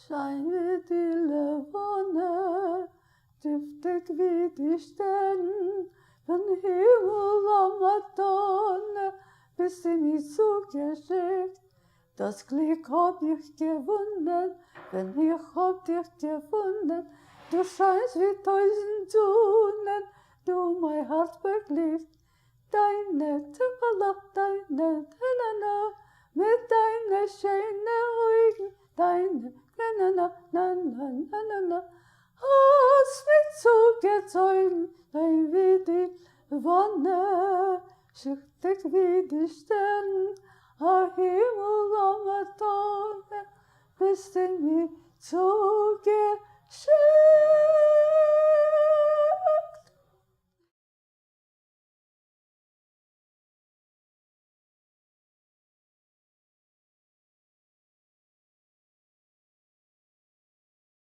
Schein wie die Levone, duftet wie die Sterne, von Himmel am Madonna, bist du mir zugeschickt. Das Glück hab ich gewunden, wenn ich hab dich gefunden. Du scheinst wie 1000 Sonnen, du mein Herz beglückt. Deine Tüppela, deine Tellerman, mit deinen schönen Augen, deine na, hast mich zugezogen, dein wie die Wonne, schichtig wie die Sterne, am Himmel am Madonna, bist du mir zugeschickt.